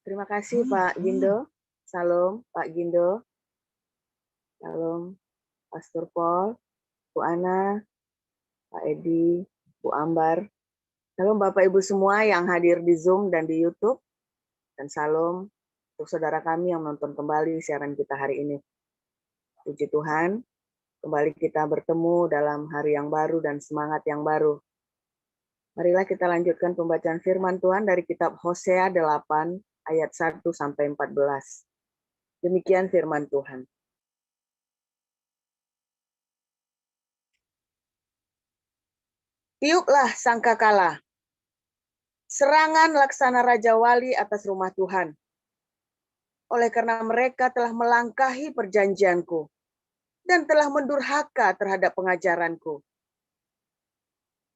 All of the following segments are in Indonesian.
Terima kasih Pak Gindo. Salam Pak Gindo. Salam Pastor Paul, Bu Ana, Pak Edi, Bu Ambar. Salam Bapak Ibu semua yang hadir di Zoom dan di YouTube. Dan salam untuk saudara kami yang menonton kembali siaran kita hari ini. Puji Tuhan, kembali kita bertemu dalam hari yang baru dan semangat yang baru. Marilah kita lanjutkan pembacaan firman Tuhan dari kitab Hosea 8 ayat 1 sampai 14. Demikian firman Tuhan. Tiuplah sangkakala, serangan laksana Raja Wali atas rumah Tuhan. Oleh karena mereka telah melangkahi perjanjianku dan telah mendurhaka terhadap pengajaranku.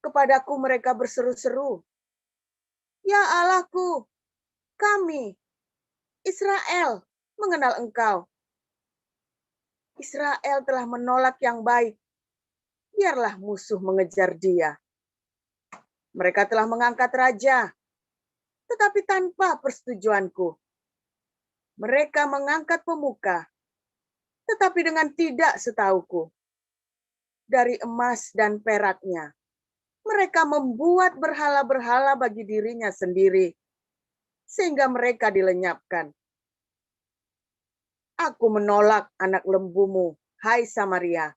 Kepadaku mereka berseru-seru, "Ya Allahku, kami, Israel, mengenal Engkau." Israel telah menolak yang baik, biarlah musuh mengejar dia. Mereka telah mengangkat raja, tetapi tanpa persetujuanku. Mereka mengangkat pemuka, tetapi dengan tidak setauku. Dari emas dan peraknya, mereka membuat berhala-berhala bagi dirinya sendiri, sehingga mereka dilenyapkan. Aku menolak anak lembumu, hai Samaria.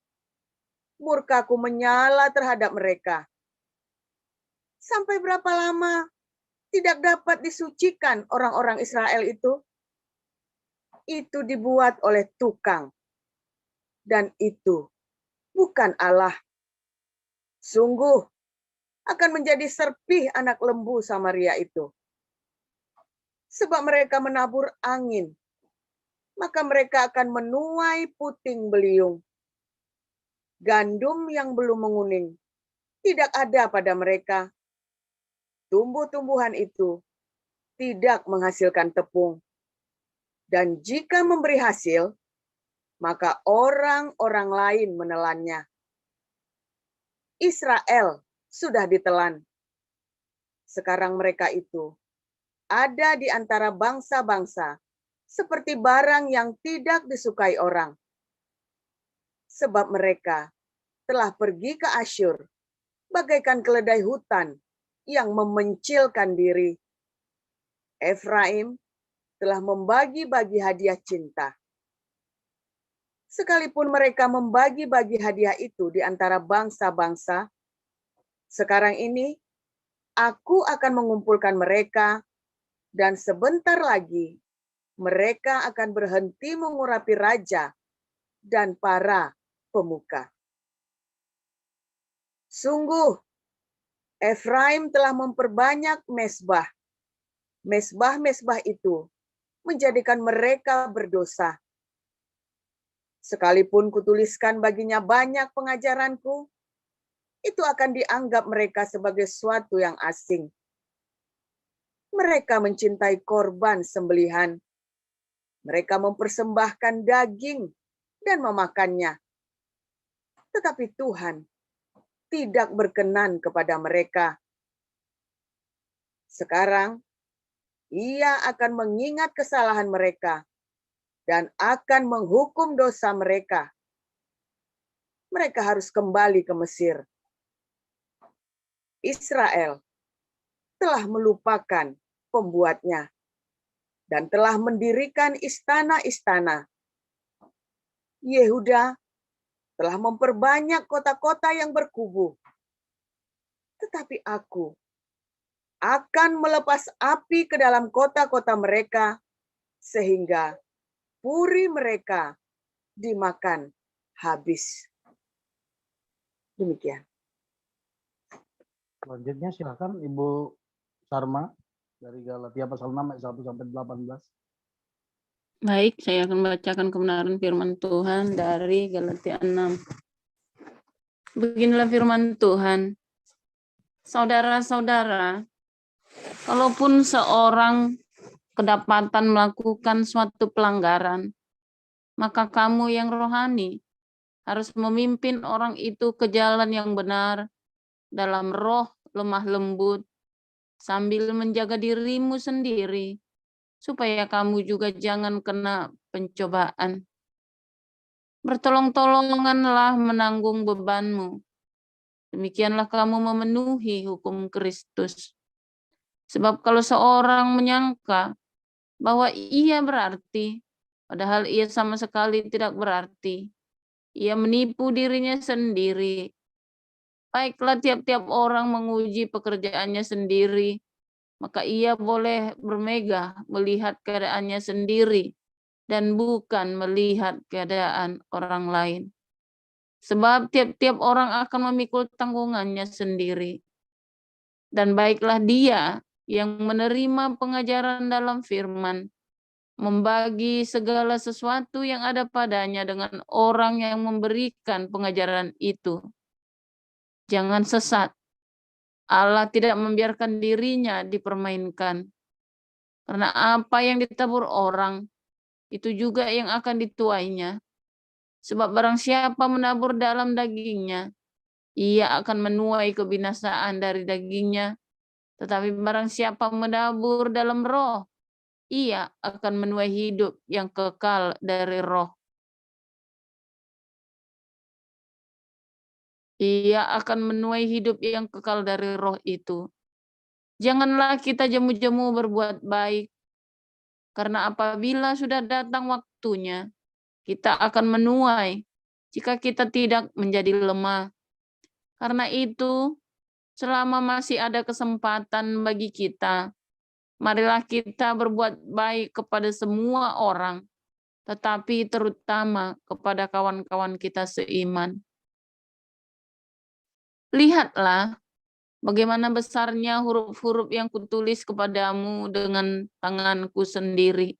Murkaku menyala terhadap mereka. Sampai berapa lama tidak dapat disucikan orang-orang Israel itu? Itu dibuat oleh tukang. Dan itu bukan Allah. Sungguh akan menjadi serpih anak lembu Samaria itu. Sebab mereka menabur angin, maka mereka akan menuai puting beliung. Gandum yang belum menguning tidak ada pada mereka. Tumbuh-tumbuhan itu tidak menghasilkan tepung. Dan jika memberi hasil, maka orang-orang lain menelannya. Israel sudah ditelan. Sekarang mereka itu ada di antara bangsa-bangsa seperti barang yang tidak disukai orang. Sebab mereka telah pergi ke Asyur bagaikan keledai hutan yang memencilkan diri. Efraim telah membagi-bagi hadiah cinta. Sekalipun mereka membagi-bagi hadiah itu di antara bangsa-bangsa, sekarang ini aku akan mengumpulkan mereka, dan sebentar lagi mereka akan berhenti mengurapi raja dan para pemuka. Sungguh, Efraim telah memperbanyak mezbah. Mezbah-mezbah itu menjadikan mereka berdosa. Sekalipun kutuliskan baginya banyak pengajaranku, itu akan dianggap mereka sebagai suatu yang asing. Mereka mencintai korban sembelihan. Mereka mempersembahkan daging dan memakannya. Tetapi Tuhan tidak berkenan kepada mereka. Sekarang, Ia akan mengingat kesalahan mereka dan akan menghukum dosa mereka. Mereka harus kembali ke Mesir. Israel telah melupakan pembuatnya dan telah mendirikan istana-istana. Yehuda telah memperbanyak kota-kota yang berkubu. Tetapi aku akan melepas api ke dalam kota-kota mereka, sehingga puri mereka dimakan habis. Demikian. Selanjutnya silakan Ibu Sarma dari Galatia pasal 6 ayat 1 sampai 18. Baik, saya akan membacakan kebenaran firman Tuhan dari Galatia 6. Beginilah firman Tuhan. Saudara-saudara, kalaupun seorang kedapatan melakukan suatu pelanggaran, maka kamu yang rohani harus memimpin orang itu ke jalan yang benar dalam roh lemah lembut, sambil menjaga dirimu sendiri supaya kamu juga jangan kena pencobaan. Bertolong-tolonganlah menanggung bebanmu. Demikianlah kamu memenuhi hukum Kristus. Sebab kalau seorang menyangka bahwa ia berarti, padahal ia sama sekali tidak berarti, ia menipu dirinya sendiri. Baiklah, tiap-tiap orang menguji pekerjaannya sendiri, maka ia boleh bermegah melihat keadaannya sendiri dan bukan melihat keadaan orang lain. Sebab tiap-tiap orang akan memikul tanggungannya sendiri. Dan baiklah dia yang menerima pengajaran dalam firman, membagi segala sesuatu yang ada padanya dengan orang yang memberikan pengajaran itu. Jangan sesat. Allah tidak membiarkan dirinya dipermainkan. Karena apa yang ditabur orang, itu juga yang akan dituainya. Sebab barang siapa menabur dalam dagingnya, ia akan menuai kebinasaan dari dagingnya. Tetapi barang siapa menabur dalam roh, ia akan menuai hidup yang kekal dari roh. Ia akan menuai hidup yang kekal dari roh itu. Janganlah kita jemu-jemu berbuat baik, karena apabila sudah datang waktunya, kita akan menuai jika kita tidak menjadi lemah. Karena itu, selama masih ada kesempatan bagi kita, marilah kita berbuat baik kepada semua orang, tetapi terutama kepada kawan-kawan kita seiman. Lihatlah bagaimana besarnya huruf-huruf yang kutulis kepadamu dengan tanganku sendiri.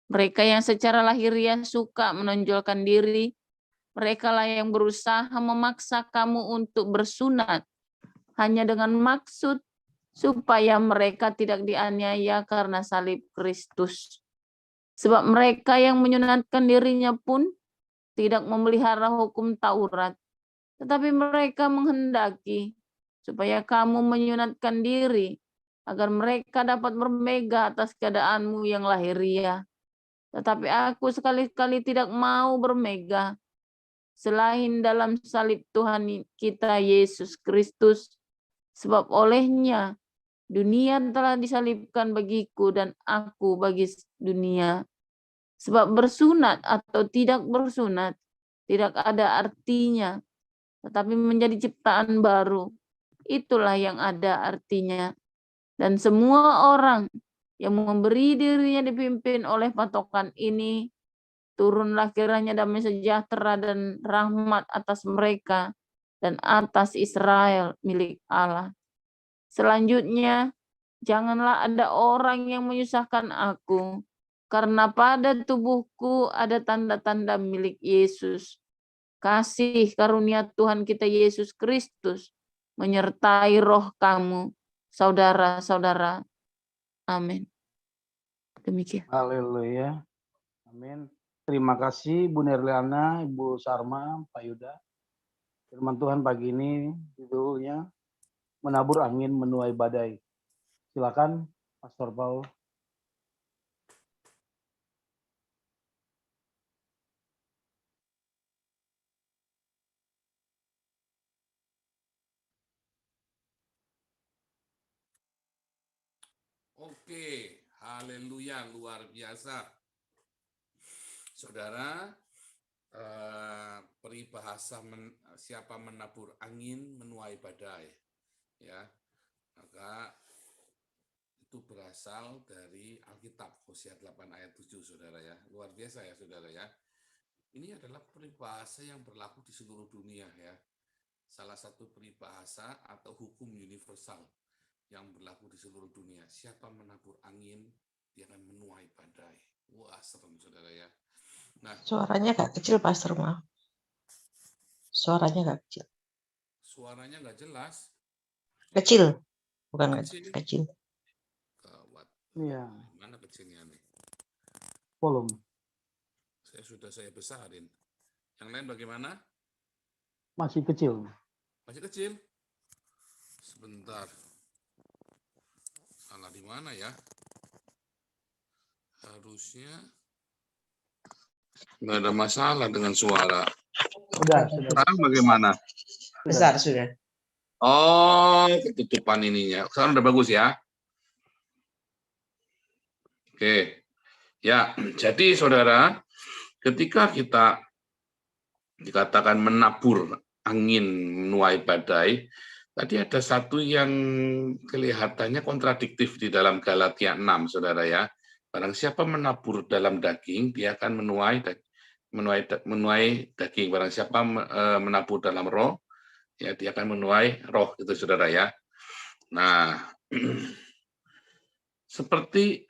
Mereka yang secara lahiriah suka menonjolkan diri, merekalah yang berusaha memaksa kamu untuk bersunat hanya dengan maksud supaya mereka tidak dianiaya karena salib Kristus. Sebab mereka yang menyunatkan dirinya pun tidak memelihara hukum Taurat, tetapi mereka menghendaki supaya kamu menyunatkan diri, agar mereka dapat bermegah atas keadaanmu yang lahiriah. Tetapi aku sekali-kali tidak mau bermegah, selain dalam salib Tuhan kita Yesus Kristus, sebab olehnya dunia telah disalibkan bagiku dan aku bagi dunia. Sebab bersunat atau tidak bersunat tidak ada artinya, tetapi menjadi ciptaan baru, itulah yang ada artinya. Dan semua orang yang memberi dirinya dipimpin oleh patokan ini, turunlah kiranya damai sejahtera dan rahmat atas mereka dan atas Israel milik Allah. Selanjutnya, janganlah ada orang yang menyusahkan aku, karena pada tubuhku ada tanda-tanda milik Yesus. Kasih karunia Tuhan kita Yesus Kristus menyertai roh kamu, saudara-saudara. Amin. Demikian. Haleluya. Amin. Terima kasih Bu Nerliana, Ibu Sarma, Pak Yuda. Firman Tuhan pagi ini judulnya menabur angin menuai badai. Silakan Pastor Paul. Oke, haleluya, luar biasa. Saudara, peribahasa siapa menabur angin menuai badai. Ya, maka itu berasal dari Alkitab, Hosea 8 ayat 7, saudara ya. Luar biasa ya, saudara ya. Ini adalah peribahasa yang berlaku di seluruh dunia ya. Salah satu peribahasa atau hukum universal yang berlaku di seluruh dunia. Siapa menabur angin, dia akan menuai badai. Wah, serem saudara ya. Nah, suaranya agak kecil, Pastor, maaf. Suaranya agak kecil. Suaranya nggak jelas. Kecil, bukan Kecil. kecil. Gawat. Iya. Mana kecilnya nih? Volume. Saya besarin. Yang lain bagaimana? Masih kecil. Masih kecil? Sebentar. Salah di mana ya? Harusnya nggak ada masalah dengan suara. Sudah. Sekarang bagaimana? Besar sudah. Oh, ketutupan ininya. Sekarang udah bagus ya. Oke. Ya, jadi saudara, ketika kita dikatakan menabur angin menuai badai, tadi ada satu yang kelihatannya kontradiktif di dalam Galatia 6, saudara ya. Barang siapa menabur dalam daging, dia akan menuai daging. Barang siapa menabur dalam roh, ya dia akan menuai roh, itu saudara ya. Nah, seperti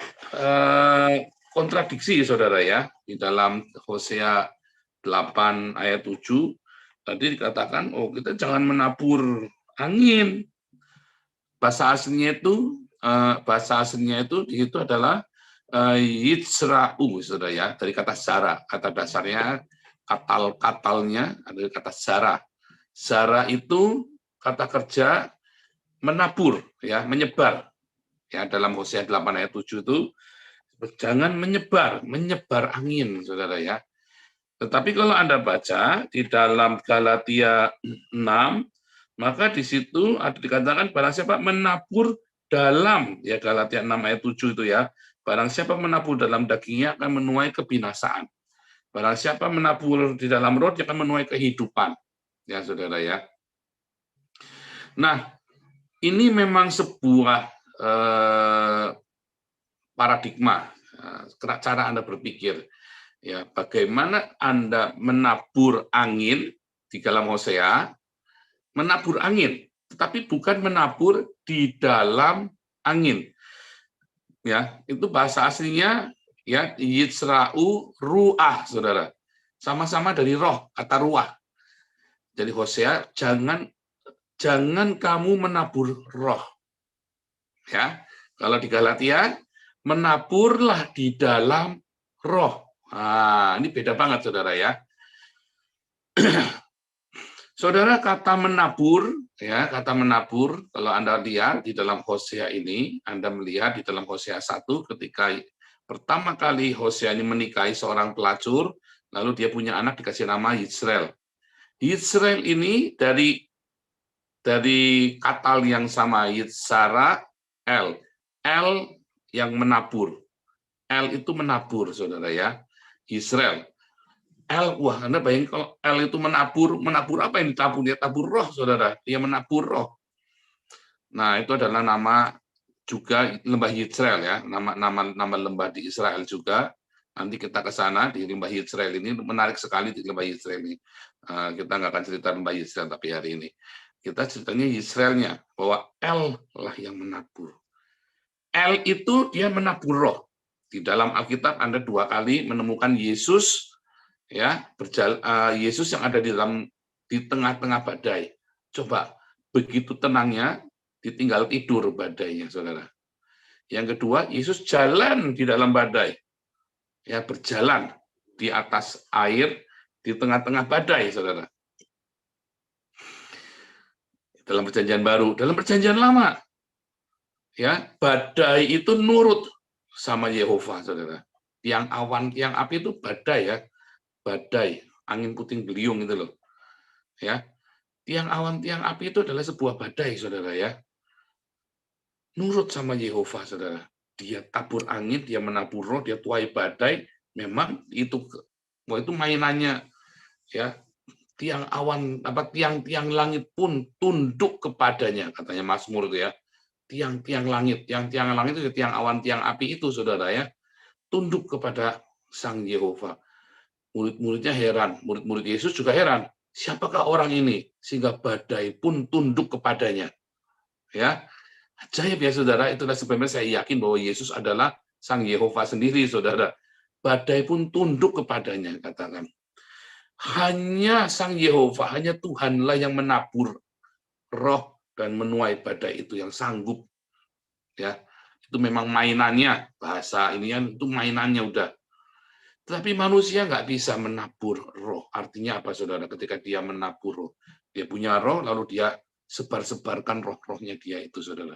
kontradiksi saudara ya, di dalam Hosea 8 ayat 7 tadi dikatakan, oh kita jangan menabur angin. Bahasa aslinya itu di situ adalah yitzra'u, saudara ya, dari kata zara. Kata dasarnya katalnya adalah kata zara. Zara itu kata kerja menabur, ya, menyebar. Ya, dalam Hosea 8 ayat 7 itu jangan menyebar angin, saudara ya. Tetapi kalau Anda baca di dalam Galatia 6, maka di situ ada dikatakan barang siapa menabur dalam, ya Galatia 6 ayat 7 itu ya, barang siapa menabur dalam dagingnya akan menuai kebinasaan. Barang siapa menabur di dalam roh dia akan menuai kehidupan. Ya saudara ya. Nah, ini memang sebuah paradigma, cara Anda berpikir. Ya, bagaimana Anda menabur angin di dalam Hosea, menabur angin, tetapi bukan menabur di dalam angin. Ya, itu bahasa aslinya ya yitzra'u ru'ah, saudara. Sama-sama dari roh, kata ruah. Jadi Hosea, jangan kamu menabur roh. Ya, kalau di Galatia, menaburlah di dalam roh. Nah, ini beda banget, saudara ya. Saudara, kata menabur, ya, kata menabur, kalau Anda lihat di dalam Hosea ini, Anda melihat di dalam Hosea 1, ketika pertama kali Hosea ini menikahi seorang pelacur, lalu dia punya anak dikasih nama Yisrael. Yisrael ini dari katal yang sama, Yitzhara, El yang menabur. El itu menabur, saudara ya. Israel. Wah, Anda bayangin kalau El itu menabur apa yang ditabur? Dia tabur roh, saudara. Dia menabur roh. Nah, itu adalah nama juga lembah Yisrael ya, nama lembah di Israel juga. Nanti kita ke sana di lembah Yisrael ini, menarik sekali di lembah Yisrael ini. Kita nggak akan cerita lembah Yisrael tapi hari ini. Kita ceritanya Yisraelnya, bahwa El lah yang menabur. El itu dia menabur roh. Di dalam Alkitab Anda 2 kali menemukan Yesus ya, Yesus yang ada di tengah-tengah badai. Coba begitu tenangnya ditinggal tidur badainya, saudara. Yang kedua, Yesus jalan di dalam badai. Ya, berjalan di atas air di tengah-tengah badai, saudara. Dalam perjanjian baru, dalam perjanjian lama, ya, badai itu nurut sama Yehova, saudara. Tiang awan, tiang api itu badai ya, badai, angin puting beliung itu loh. Ya, tiang awan, tiang api itu adalah sebuah badai, saudara ya. Nurut sama Yehova, saudara. Dia tabur angin, dia menabur roh, dia tuai badai. Memang itu mainannya, ya. Tiang awan, tiang langit pun tunduk kepadanya, katanya Mazmur itu ya. Tiang langit itu tiang awan, tiang api itu, saudara ya. Tunduk kepada Sang Yehova. Murid-muridnya heran, murid-murid Yesus juga heran. Siapakah orang ini sehingga badai pun tunduk kepadanya? Ya, ajaib ya saudara. Itulah sebenarnya saya yakin bahwa Yesus adalah Sang Yehova sendiri, saudara. Badai pun tunduk kepadanya, katakan. Hanya Sang Yehova, hanya Tuhanlah yang menabur roh dan menuai badai itu, yang sanggup. Ya, itu memang mainannya, bahasa ini kan itu mainannya udah. Tapi manusia nggak bisa menabur roh. Artinya apa, saudara? Ketika dia menabur roh, dia punya roh, lalu dia sebar-sebarkan roh-rohnya dia itu, saudara.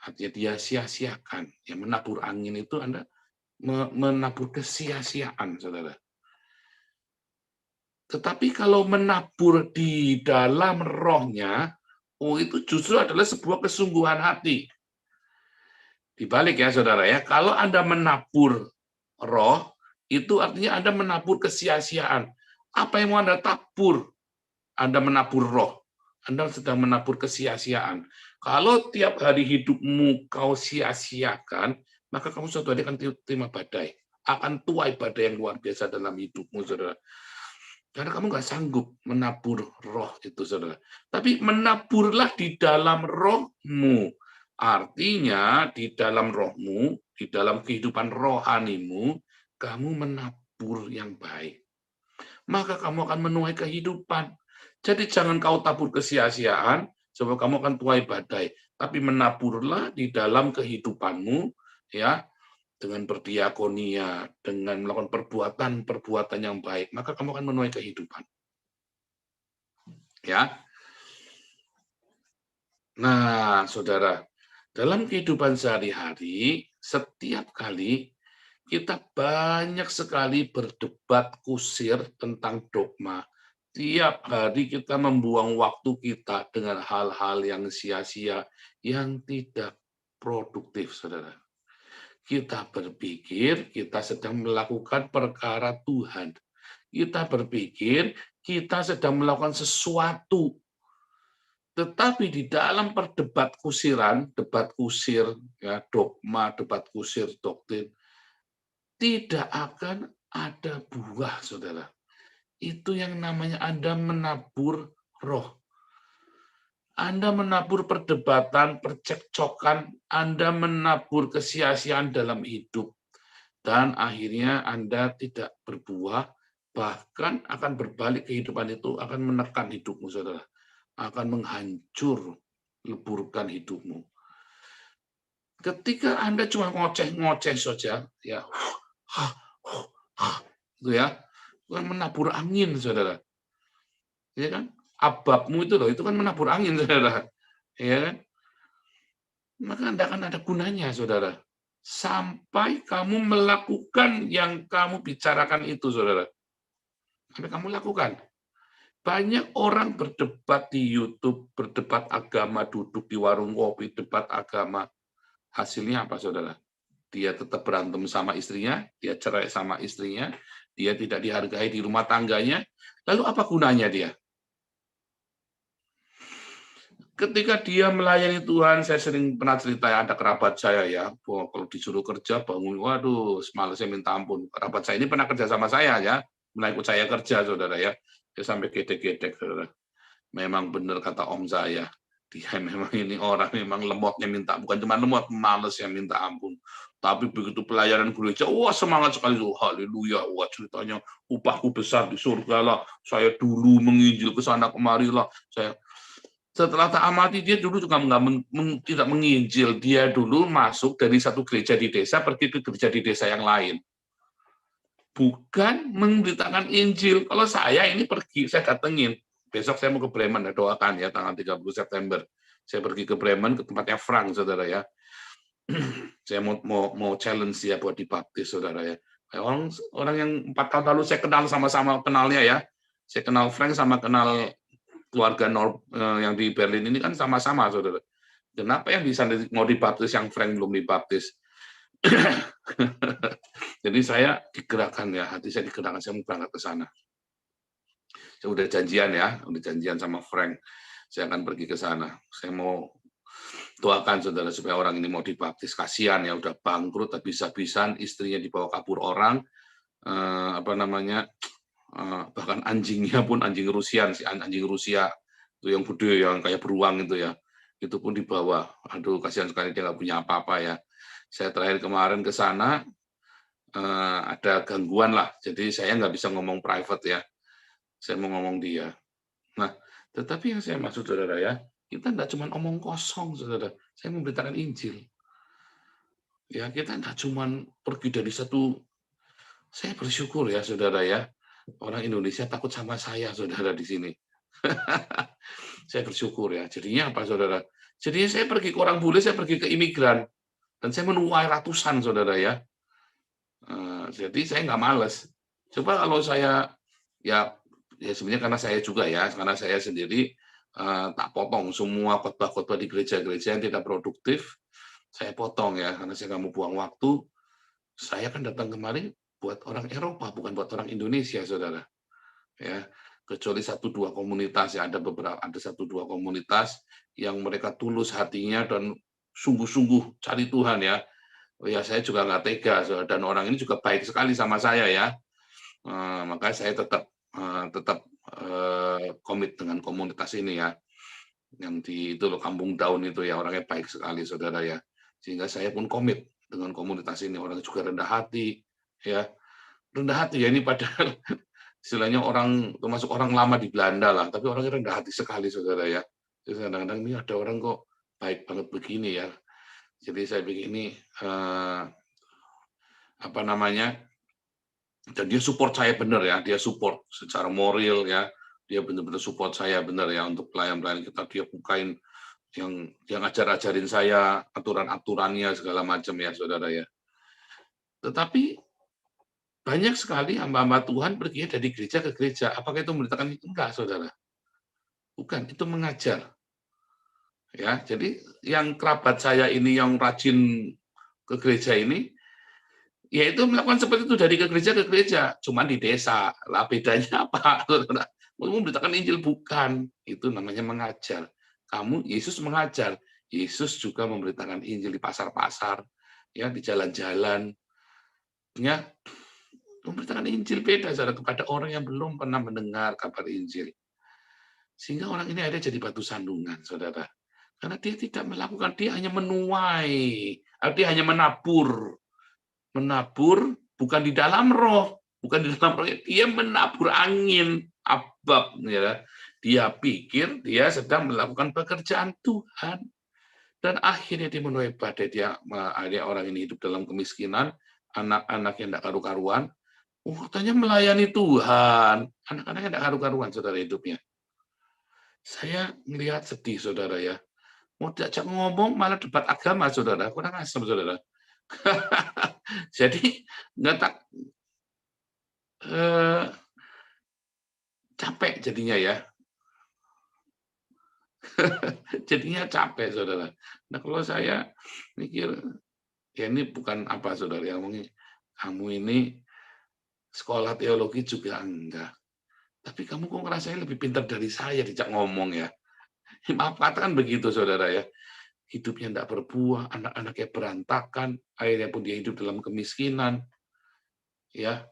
Artinya dia sia-siakan. Yang menabur angin itu Anda menabur kesia-siaan, saudara. Tetapi kalau menabur di dalam rohnya, itu justru adalah sebuah kesungguhan hati. Dibalik ya, saudara ya. Kalau Anda menabur roh, itu artinya Anda menabur kesia-siaan. Apa yang mau Anda tabur? Anda menabur roh. Anda sedang menabur kesia-siaan. Kalau tiap hari hidupmu kau sia-siakan, maka kamu suatu hari akan terima badai. Akan tuai badai yang luar biasa dalam hidupmu, saudara. Karena kamu nggak sanggup menabur roh itu, saudara. Tapi menaburlah di dalam rohmu. Artinya di dalam rohmu, di dalam kehidupan rohanimu, kamu menabur yang baik. Maka kamu akan menuai kehidupan. Jadi jangan kau tabur kesia-siaan, sebab kamu akan tuai badai. Tapi menaburlah di dalam kehidupanmu, ya, dengan berdiakonia, dengan melakukan perbuatan-perbuatan yang baik, maka kamu akan menuai kehidupan. Ya. Nah, saudara, dalam kehidupan sehari-hari, setiap kali kita banyak sekali berdebat kusir tentang dogma. Tiap hari kita membuang waktu kita dengan hal-hal yang sia-sia, yang tidak produktif, saudara. Kita berpikir kita sedang melakukan perkara Tuhan. Kita berpikir kita sedang melakukan sesuatu. Tetapi di dalam perdebat kusiran, debat kusir, ya, dogma, debat kusir, doktrin, tidak akan ada buah, saudara. Itu yang namanya Anda menabur roh. Anda menabur perdebatan, percekcokan, Anda menabur kesia-siaan dalam hidup. Dan akhirnya Anda tidak berbuah, bahkan akan berbalik kehidupan itu, akan menekan hidupmu, saudara. Akan menghancur, leburkan hidupmu. Ketika Anda cuma ngoceh-ngoceh saja, ya, itu ya, menabur angin, saudara. Ya kan? Ababmu itu loh, itu kan menabur angin, saudara. Ya kan? Maka Anda akan ada gunanya, saudara. Sampai kamu melakukan yang kamu bicarakan itu, saudara. Sampai kamu lakukan. Banyak orang berdebat di YouTube, berdebat agama, duduk di warung kopi, debat agama. Hasilnya apa, saudara? Dia tetap berantem sama istrinya, dia cerai sama istrinya, dia tidak dihargai di rumah tangganya. Lalu apa gunanya dia? Ketika dia melayani Tuhan, saya sering pernah cerita, ada kerabat saya ya, kalau disuruh kerja bangun, waduh, malasnya minta ampun. Kerabat saya ini pernah kerja sama saya ya, mulai ikut saya kerja, saudara ya, dia sampai gedek-gedek, saudara. Memang benar kata om saya, dia memang ini orang memang lemotnya minta, bukan cuma lemot, males yang minta ampun. Tapi begitu pelayanan gereja, wah semangat sekali, haleluya, wah ceritanya upahku besar di surga lah, saya dulu menginjil ke sana kemari lah, saya. Setelah tak amati, dia dulu juga tidak menginjil. Dia dulu masuk dari satu gereja di desa, pergi ke gereja di desa yang lain. Bukan memberitakan Injil. Kalau saya ini pergi, saya datengin. Besok saya mau ke Bremen, doakan ya, tanggal 30 September. Saya pergi ke Bremen, ke tempatnya Frank, saudara ya. Saya mau challenge dia buat dibaptis, saudara ya. Orang yang 4 tahun lalu saya kenal sama-sama kenalnya ya. Saya kenal Frank sama kenal keluarga yang di Berlin ini kan sama-sama, saudara. Kenapa yang di sana mau dibaptis, yang Frank belum dibaptis? Jadi saya digerakkan ya, hati saya digerakkan, saya mau berangkat ke sana. Saya udah janjian sama Frank, saya akan pergi ke sana. Saya mau doakan, saudara, supaya orang ini mau dibaptis. Kasihan ya, udah bangkrut, habis-habisan, istrinya dibawa kabur orang, bahkan anjingnya pun anjing Rusia itu yang gede, yang kayak beruang itu ya, itu pun dibawa. Aduh, kasihan sekali, dia nggak punya apa-apa ya. Saya terakhir kemarin ke sana, ada gangguan lah, jadi saya nggak bisa ngomong private ya, saya mau ngomong dia. Nah, tetapi yang saya maksud, saudara ya, kita nggak cuma omong kosong, saudara. Saya memberitakan Injil. Ya, kita nggak cuma pergi dari satu. Saya bersyukur ya, saudara ya, orang Indonesia takut sama saya, saudara, di sini. Saya bersyukur ya. Jadinya apa, saudara? Jadinya saya pergi ke orang bule, saya pergi ke imigran. Dan saya menuai ratusan, saudara ya. Jadi saya nggak males. Coba kalau saya ya sebenarnya karena saya juga ya, karena saya sendiri tak potong semua khotbah-khotbah di gereja-gereja yang tidak produktif, saya potong ya, karena saya nggak mau buang waktu. Saya kan datang kemari buat orang Eropa, bukan buat orang Indonesia, saudara. Ya, kecuali 1-2 komunitas ya, ada 1-2 komunitas yang mereka tulus hatinya dan sungguh-sungguh cari Tuhan ya. Oh ya, saya juga nggak tega, dan orang ini juga baik sekali sama saya ya. Maka saya tetap komit dengan komunitas ini ya, yang di itu loh, Kampung Daun itu ya, orangnya baik sekali saudara ya, sehingga saya pun komit dengan komunitas ini. Orangnya juga rendah hati ya, ini padahal istilahnya orang termasuk orang lama di Belanda lah, tapi orangnya rendah hati sekali saudara ya. Jadi kadang-kadang ini ada orang kok baik banget begini ya. Jadi saya pikir ini apa namanya, dan dia support saya benar ya, dia support secara moral ya, dia benar-benar support saya benar ya untuk pelayan-pelayan kita. Dia bukain yang ajarin saya aturan-aturannya segala macam ya saudara ya. Tetapi banyak sekali hamba-hamba Tuhan pergi dari gereja ke gereja. Apakah itu memberitakan? Enggak saudara, bukan, itu mengajar ya. Jadi yang kerabat saya ini yang rajin ke gereja ini, yaitu melakukan seperti itu dari ke gereja, cuman di desa. Lah bedanya apa? Memberitakan Injil bukan, itu namanya mengajar. Kamu, Yesus mengajar, Yesus juga memberitakan Injil di pasar-pasar, ya di jalan-jalan, ya memberitakan Injil beda saudara kepada orang yang belum pernah mendengar kabar Injil. Sehingga orang ini ada jadi batu sandungan, saudara. Karena dia tidak melakukan, dia hanya menuai, dia hanya menabur bukan di dalam roh, dia menabur angin abab ya. Dia pikir dia sedang melakukan pekerjaan Tuhan, dan akhirnya dia menuai badai. Ada orang ini hidup dalam kemiskinan, anak-anak yang tidak karu-karuan, katanya melayani Tuhan, anak-anaknya tidak karu-karuan saudara hidupnya. Saya melihat sedih saudara ya, mau diajak ngomong malah debat agama saudara, kurang asem saudara. Jadi capek jadinya ya. Jadinya capek saudara. Nah kalau saya mikir ya ini bukan apa saudara yang ngomongin, kamu ini sekolah teologi juga enggak, tapi kamu kok ngerasain lebih pintar dari saya dijak ngomong ya. Maaf katakan begitu saudara ya. Hidupnya tidak berbuah, anak-anaknya berantakan, akhirnya pun dia hidup dalam kemiskinan, ya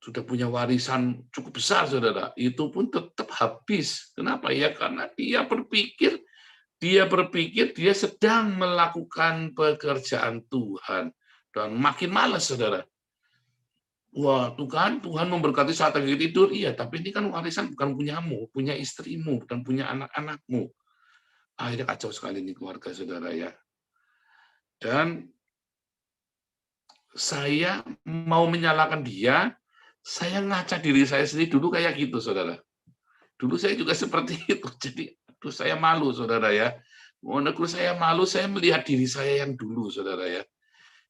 sudah punya warisan cukup besar saudara, itu pun tetap habis. Kenapa ya? Karena dia berpikir dia sedang melakukan pekerjaan Tuhan, dan makin malas saudara. Wah Tuhan memberkati saat lagi tidur, iya, tapi ini kan warisan bukan punyamu, punya istrimu, bukan punya anak-anakmu. Akhirnya kacau sekali ini keluarga saudara ya. Dan saya mau menyalahkan dia, saya ngaca diri saya sendiri dulu kayak gitu saudara. Dulu saya juga seperti itu. Jadi saya malu saudara ya. Menurut saya malu, saya melihat diri saya yang dulu saudara ya.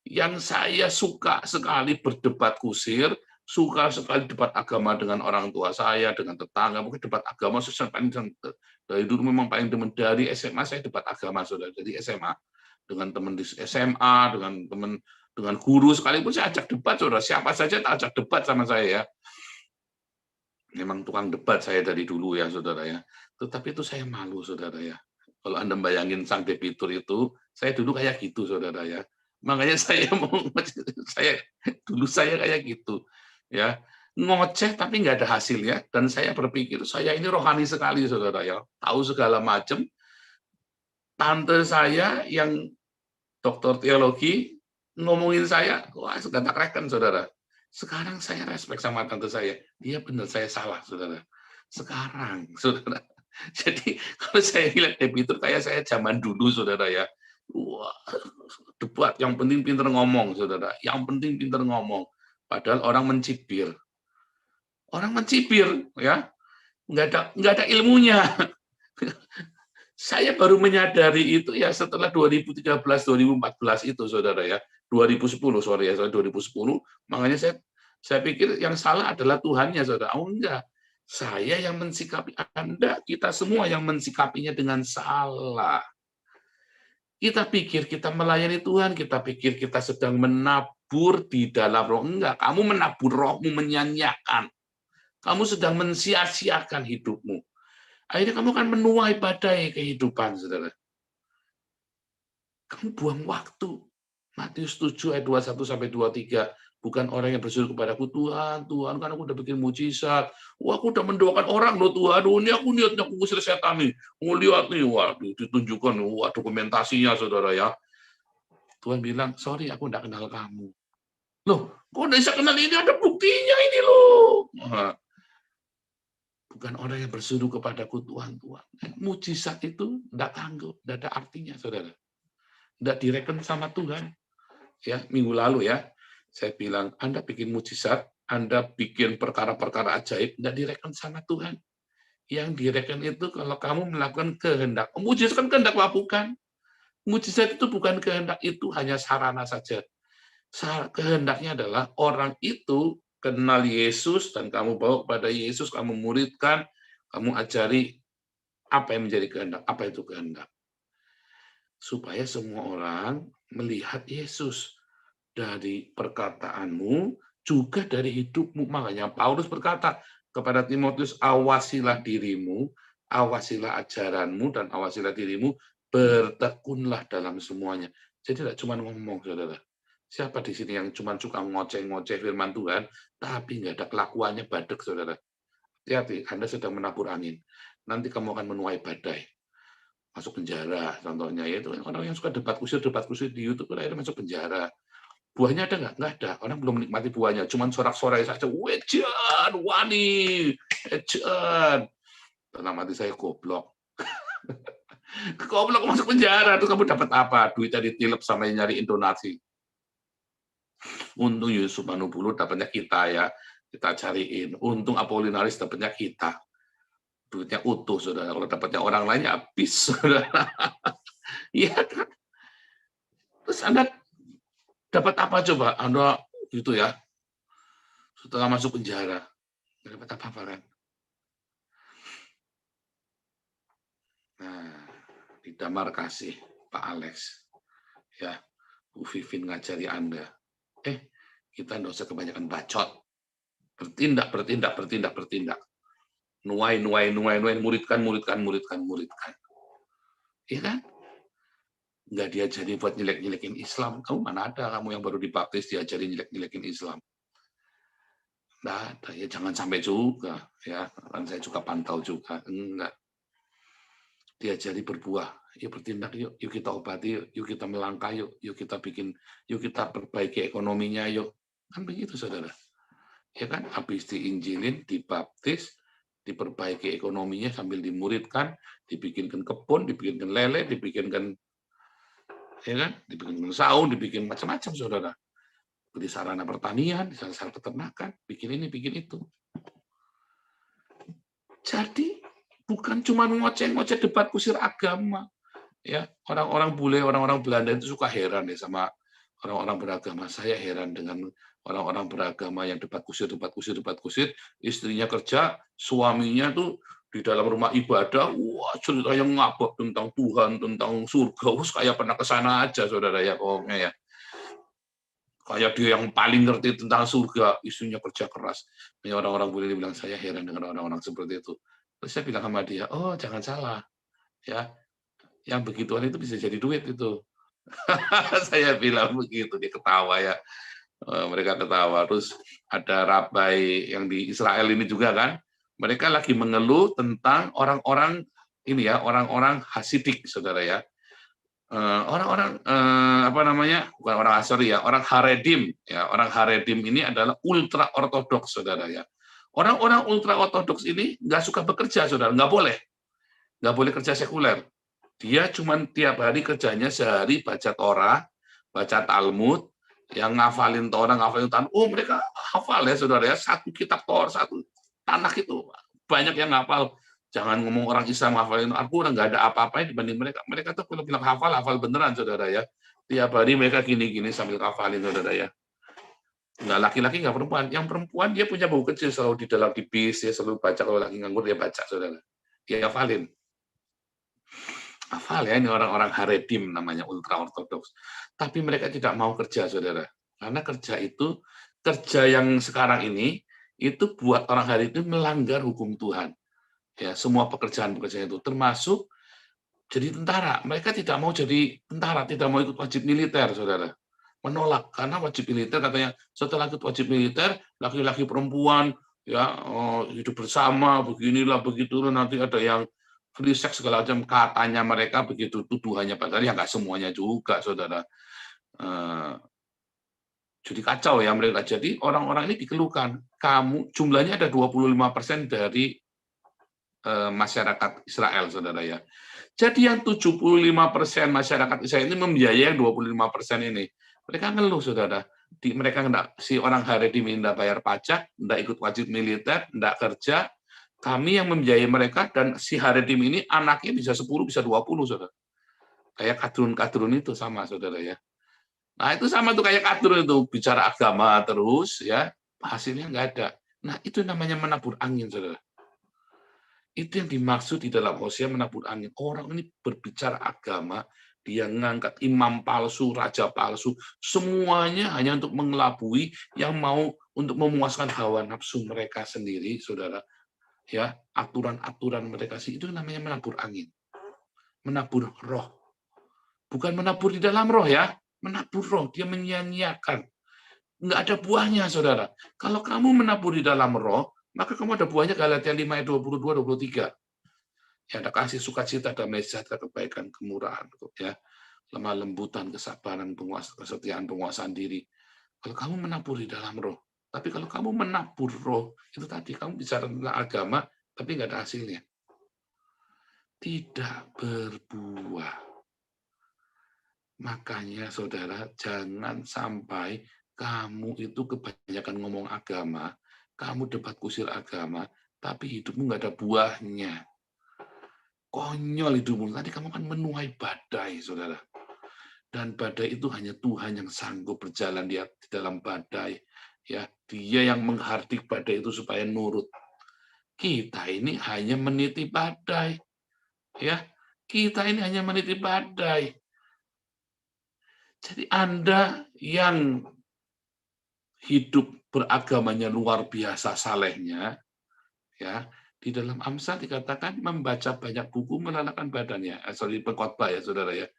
Yang saya suka sekali berdebat kusir, suka sekali debat agama dengan orang tua saya, dengan tetangga. Mungkin debat agama dari dulu memang paling demen. Dari SMA saya debat agama saudara. Jadi SMA dengan teman di SMA, dengan guru sekalipun saya ajak debat saudara. Siapa saja tak ajak debat sama saya ya. Memang tukang debat saya dari dulu ya saudara ya. Tetapi itu saya malu saudara ya. Kalau Anda bayangin sang debitur itu, saya dulu kayak gitu saudara ya. Makanya saya dulu kayak gitu ya, ngoceh tapi nggak ada hasilnya, dan saya berpikir saya ini rohani sekali saudara ya, tahu segala macam. Tante saya yang doktor teologi ngomongin saya, wah sudah tak reken saudara. Sekarang saya respect sama tante saya, dia benar, saya salah saudara. Sekarang saudara. Jadi kalau saya lihat debitur kayak saya zaman dulu saudara ya, wah, debat, yang penting pinter ngomong, saudara. Yang penting pinter ngomong. Padahal orang mencibir. Orang mencibir, ya, nggak ada ilmunya. Saya baru menyadari itu ya setelah 2013-2014 itu, saudara ya. 2010, sorry ya, 2010. Makanya saya pikir yang salah adalah Tuhannya, saudara. Oh enggak, saya yang mensikapi Anda, kita semua yang mensikapinya dengan salah. Kita pikir kita melayani Tuhan, kita pikir kita sedang menabur di dalam roh. Enggak, kamu menabur rohmu, menyanyiakan. Kamu sedang mensia-siakan hidupmu. Akhirnya kamu akan menuai badai kehidupan, saudara. Kamu buang waktu. Matius 7 ayat 21-23. Bukan orang yang berseru kepadaku, Tuhan, Tuhan, kan aku udah bikin mujizat. Wah, aku udah mendoakan orang loh Tuhan. Ini aku niatnya aku ngusir setan nih. Mau lihat nih, wah, ditunjukkan, wah, dokumentasinya, saudara ya. Tuhan bilang, sorry, aku enggak kenal kamu. Loh, kok udah bisa kenal ini? Ada buktinya ini loh. Nah, bukan orang yang berseru kepadaku, Tuhan, Tuhan. Mujizat itu enggak tangguh, enggak ada artinya, saudara. Enggak direken sama Tuhan. Ya, minggu lalu ya, saya bilang, Anda bikin mujizat, Anda bikin perkara-perkara ajaib, enggak direken sama Tuhan. Yang direken itu kalau kamu melakukan kehendak. Mujizat kan kehendak lakukan. Mujizat itu bukan kehendak, itu hanya sarana saja. Kehendaknya adalah orang itu kenal Yesus dan kamu bawa kepada Yesus, kamu muridkan, kamu ajari apa yang menjadi kehendak, apa itu kehendak. Supaya semua orang melihat Yesus dari perkataanmu, juga dari hidupmu. Makanya Paulus berkata kepada Timotius, awasilah dirimu, awasilah ajaranmu, dan awasilah dirimu, bertekunlah dalam semuanya. Jadi tidak cuma ngomong, saudara. Siapa di sini yang cuma suka ngoceh-ngoceh firman Tuhan, tapi nggak ada kelakuannya, badek, saudara. Hati-hati, Anda sedang menabur angin. Nanti kamu akan menuai badai. Masuk penjara, contohnya. Yaitu orang yang suka debat kusir di YouTube, akhirnya masuk penjara. Buahnya ada nggak? Nggak ada. Orang belum menikmati buahnya. Cuman sorak-sorai saja. Wejan, wani, ejan. Dalam hati saya, goblok. Goblok masuk penjara. Terus kamu dapat apa? Duitnya ditilep sama yang nyari donasi. Untung Yusuf Manubulu dapatnya kita ya. Kita cariin. Untung Apolinaris dapatnya kita. Duitnya utuh, saudara. Kalau dapatnya orang lainnya habis, saudara. Iya kan? Terus Anda dapat apa coba? Anda gitu ya, setelah masuk penjara, nggak dapat apa-apa kan? Nah, di Damar Kasih, Pak Alex, ya, Bu Vivin ngajari Anda, kita nggak usah kebanyakan bacot, bertindak, nuai, muridkan. Iya kan? Nggak diajari buat nyelek-nyelekin Islam. Kamu mana ada kamu yang baru dibaptis diajari nyelek-nyelekin Islam? Nggak ada, ya jangan sampai juga. Ya, kan saya juga pantau juga. Enggak. Diajari berbuah. Yuk bertindak, yuk kita obati, yuk kita melangkah, yuk kita bikin, yuk kita perbaiki ekonominya, yuk. Kan begitu, saudara. Ya kan? Habis diinjilin, dibaptis, diperbaiki ekonominya sambil dimuridkan, dibikinkan kebun, dibikinkan lele, dibikinkan ya kan, dibikin saung, dibikin macam-macam, saudara. Di sarana pertanian, di sarana peternakan, bikin ini, bikin itu. Jadi bukan cuma ngoceh-ngoceh debat kusir agama. Ya, orang-orang bule, orang-orang Belanda itu suka heran ya sama orang-orang beragama. Saya heran dengan orang-orang beragama yang debat kusir, istrinya kerja, suaminya tuh di dalam rumah ibadah, wah ceritanya ngabak tentang Tuhan, tentang surga, kayak pernah ke sana aja, saudara ya, pokoknya ya. Kayak dia yang paling ngerti tentang surga, istrinya kerja keras. Orang-orang boleh bilang, saya heran dengan orang-orang seperti itu. Terus saya bilang sama dia, oh jangan salah, ya, yang begituan itu bisa jadi duit itu. Saya bilang begitu, dia ketawa ya. Mereka ketawa. Terus ada rabai yang di Israel ini juga kan, mereka lagi mengeluh tentang orang-orang ini ya, orang-orang Hasidik, saudara ya, orang-orang apa namanya, bukan orang Asyari ya, orang Haredim ya, orang Haredim ini adalah ultra ortodoks, saudara ya. Orang-orang ultra ortodoks ini nggak suka bekerja, saudara, nggak boleh kerja sekuler. Dia cuma tiap hari kerjanya sehari baca Torah, baca Talmud, yang ngafalin Torah, ngafalin Talmud. Oh, mereka hafal ya, saudara ya, satu kitab Torah, satu tanah itu banyak yang ngafal. Jangan ngomong orang Islam ngafalin Al-Quran, nggak ada apa-apa dibanding mereka. Mereka tuh kalau bilang hafal beneran, saudara ya. Tiap hari mereka gini-gini sambil hafalin, saudara ya. Nggak laki-laki, nggak perempuan. Yang perempuan dia punya buku kecil selalu di bis, dia selalu baca. Kalau lagi nganggur dia baca, saudara. Dia hafalin. Hafal ya, ini orang-orang Haredim namanya, ultra ortodoks. Tapi mereka tidak mau kerja, saudara. Karena kerja yang sekarang ini itu buat orang Haredim melanggar hukum Tuhan. Ya, semua pekerjaan-pekerjaan itu termasuk jadi tentara. Mereka tidak mau jadi tentara, tidak mau ikut wajib militer, saudara. Menolak karena wajib militer katanya setelah ikut wajib militer laki-laki perempuan ya hidup bersama beginilah begitulah, nanti ada yang free sex segala macam, katanya mereka begitu, tuduhannya, padahal ya nggak semuanya juga, saudara. Jadi kacau ya mereka. Jadi orang-orang ini dikeluhkan, jumlahnya ada 25% dari masyarakat Israel, saudara ya. Jadi yang 75% masyarakat Israel ini membiayai 25% ini. Mereka ngeluh, saudara. Mereka si orang Haredim tidak bayar pajak, tidak ikut wajib militer, tidak kerja. Kami yang membiayai mereka, dan si Haredim ini anaknya bisa 10, bisa 20, saudara. Kayak kadrun-kadrun itu sama, saudara ya. Nah itu sama tuh kayak kadrun itu, bicara agama terus, ya hasilnya nggak ada. Nah itu namanya menabur angin, saudara. Itu yang dimaksud di dalam Hosea menabur angin. Orang ini berbicara agama, dia ngangkat imam palsu, raja palsu, semuanya hanya untuk mengelabui yang mau untuk memuaskan hawa nafsu mereka sendiri, saudara. Ya, aturan-aturan mereka sih itu namanya menabur angin. Menabur roh. Bukan menabur di dalam roh ya, menabur roh, dia menyia-nyiakan. Nggak ada buahnya, saudara. Kalau kamu menabur di dalam roh, maka kamu ada buahnya. Galatia 5 ayat 22-23. Ya, ada kasih, sukacita, damai sejahtera, kebaikan, kemurahan, ya, lemah lembutan, kesabaran, kesetiaan, penguasaan diri. Kalau kamu menabur di dalam roh, tapi kalau kamu menabur roh, itu tadi kamu bicara tentang agama, tapi nggak ada hasilnya. Tidak berbuah. Makanya, saudara, jangan sampai kamu itu kebanyakan ngomong agama, kamu debat kusir agama, tapi hidupmu nggak ada buahnya. Konyol hidupmu. Nanti kamu akan menuai badai, saudara. Dan badai itu hanya Tuhan yang sanggup berjalan di dalam badai. Ya, Dia yang menghardik badai itu supaya nurut. Kita ini hanya meniti badai. Ya, kita ini hanya meniti badai. Jadi Anda yang hidup beragamanya luar biasa salehnya, ya, di dalam Amsal dikatakan membaca banyak buku melelahkan badannya. Pengkhotbah ya, saudara ya.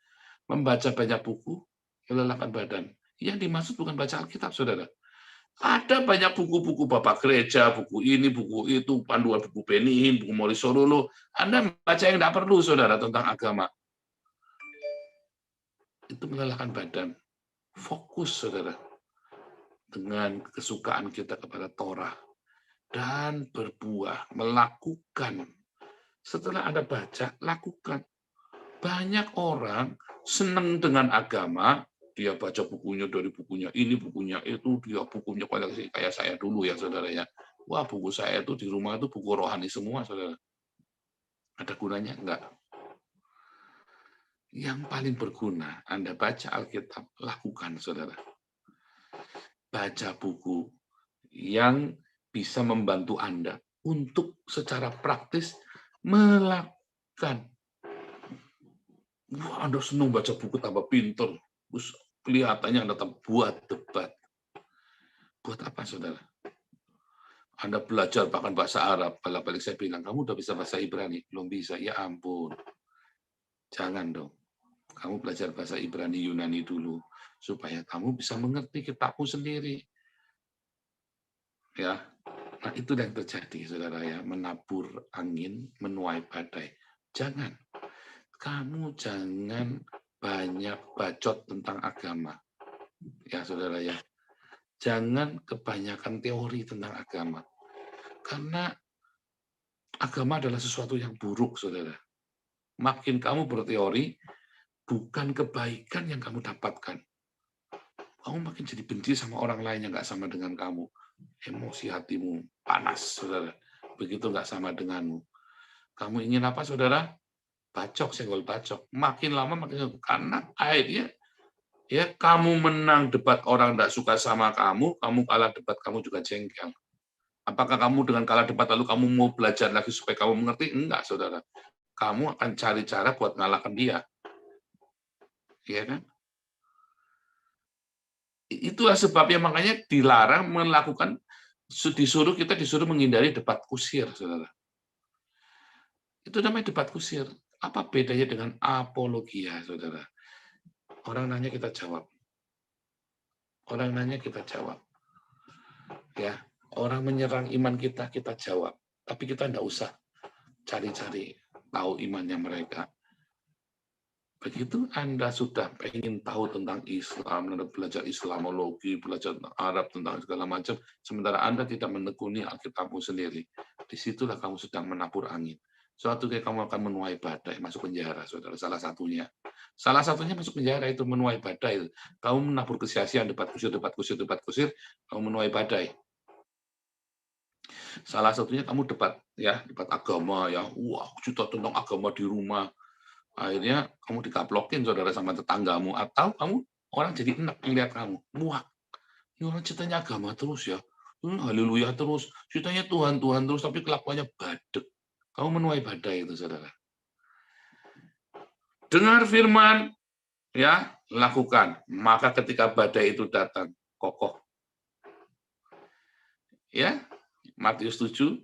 Membaca banyak buku melelahkan badan. Yang dimaksud bukan baca Alkitab, saudara. Ada banyak buku-buku Bapak Gereja, buku ini, buku itu, panduan buku Benihin, buku Maurice Sorolo. Anda baca yang tidak perlu, saudara, tentang agama. Itu melelahkan badan. Fokus, saudara, dengan kesukaan kita kepada Torah. Dan berbuah, melakukan. Setelah Anda baca, lakukan. Banyak orang senang dengan agama, dia baca bukunya dari bukunya ini, bukunya itu, dia bukunya koleksi kayak saya dulu ya, saudara ya. Wah, buku saya itu di rumah itu buku rohani semua, saudara. Ada gunanya? Enggak. Yang paling berguna, Anda baca Alkitab, lakukan, saudara. Baca buku yang bisa membantu Anda untuk secara praktis melakukan. Wah, Anda senang baca buku, tambah pinter. Terus kelihatannya Anda buat debat. Buat apa, saudara? Anda belajar bahkan bahasa Arab. Balik saya bilang, kamu udah bisa bahasa Ibrani? Belum bisa. Ya ampun. Jangan dong. Kamu belajar bahasa Ibrani Yunani dulu. Supaya kamu bisa mengerti kitabmu sendiri. Ya, nah itu yang terjadi, saudara ya, menabur angin, menuai badai. Jangan, kamu jangan banyak bacot tentang agama, ya saudara ya. Jangan kebanyakan teori tentang agama, karena agama adalah sesuatu yang buruk, saudara. Makin kamu berteori, bukan kebaikan yang kamu dapatkan. Kamu makin jadi benci sama orang lain yang nggak sama dengan kamu. Emosi hatimu panas, saudara. Begitu nggak sama denganmu. Kamu ingin apa, saudara? Bacok, senggol bacok. Makin lama makin, karena akhirnya Ya, kamu menang debat orang tidak suka sama kamu kalah debat kamu juga jengkel. Apakah kamu dengan kalah debat lalu kamu mau belajar lagi supaya kamu mengerti? Enggak, saudara. Kamu akan cari cara buat ngalahkan dia. Iya kan? Itulah sebabnya makanya dilarang melakukan, kita disuruh menghindari debat kusir, saudara. Itu namanya debat kusir. Apa bedanya dengan apologia, saudara? Orang nanya kita jawab. Orang nanya kita jawab. Ya, orang menyerang iman kita jawab. Tapi kita tidak usah cari-cari tahu imannya mereka. Begitu Anda sudah ingin tahu tentang Islam, Anda belajar Islamologi, belajar Arab tentang segala macam, sementara Anda tidak menekuni Alkitabmu sendiri, disitulah kamu sedang menabur angin. Suatu ketika kamu akan menuai badai, masuk penjara, saudara. Salah satunya masuk penjara itu menuai badai. Kamu menabur kesia-siaan, debat kusir, kamu menuai badai. Salah satunya kamu debat agama ya, wah cerita tentang agama di rumah. Akhirnya kamu dikaplokin saudara sama tetanggamu, atau kamu orang jadi enak melihat kamu, muak. Ini orang ceritanya agama terus ya, haleluya terus, ceritanya Tuhan terus, tapi kelakuannya badek. Kamu menuai badai itu saudara. Dengar firman, ya lakukan. Maka ketika badai itu datang, kokoh. Ya, Matius 7,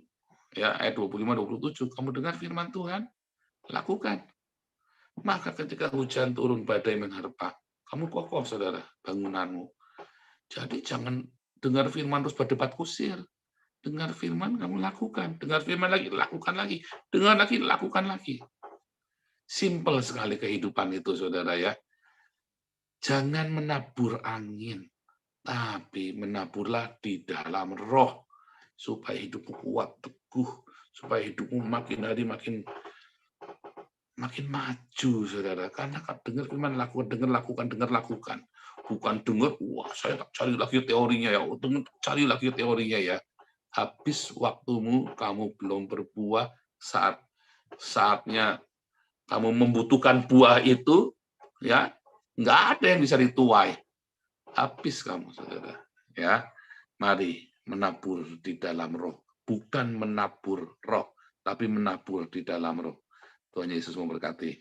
ya ayat 25-27, kamu dengar firman Tuhan, lakukan. Maka ketika hujan turun, badai menerpa, kamu kokoh, saudara, bangunanmu. Jadi jangan dengar firman terus berdebat kusir. Dengar firman, kamu lakukan. Dengar firman lagi, lakukan lagi. Dengar lagi, lakukan lagi. Simpel sekali kehidupan itu, saudara ya. Jangan menabur angin, tapi menaburlah di dalam roh. Supaya hidupmu kuat, teguh. Supaya hidupmu makin hari makin maju, saudara. Karena dengar firman, lakukan. Bukan dengar, wah saya tak cari lagi teorinya ya. Cari lagi teorinya ya. Habis waktumu, kamu belum berbuah, saatnya kamu membutuhkan buah itu, ya nggak ada yang bisa dituai. Habis kamu, saudara. Ya, mari menabur di dalam roh. Bukan menabur roh, tapi menabur di dalam roh. Tuhan Yesus memberkati.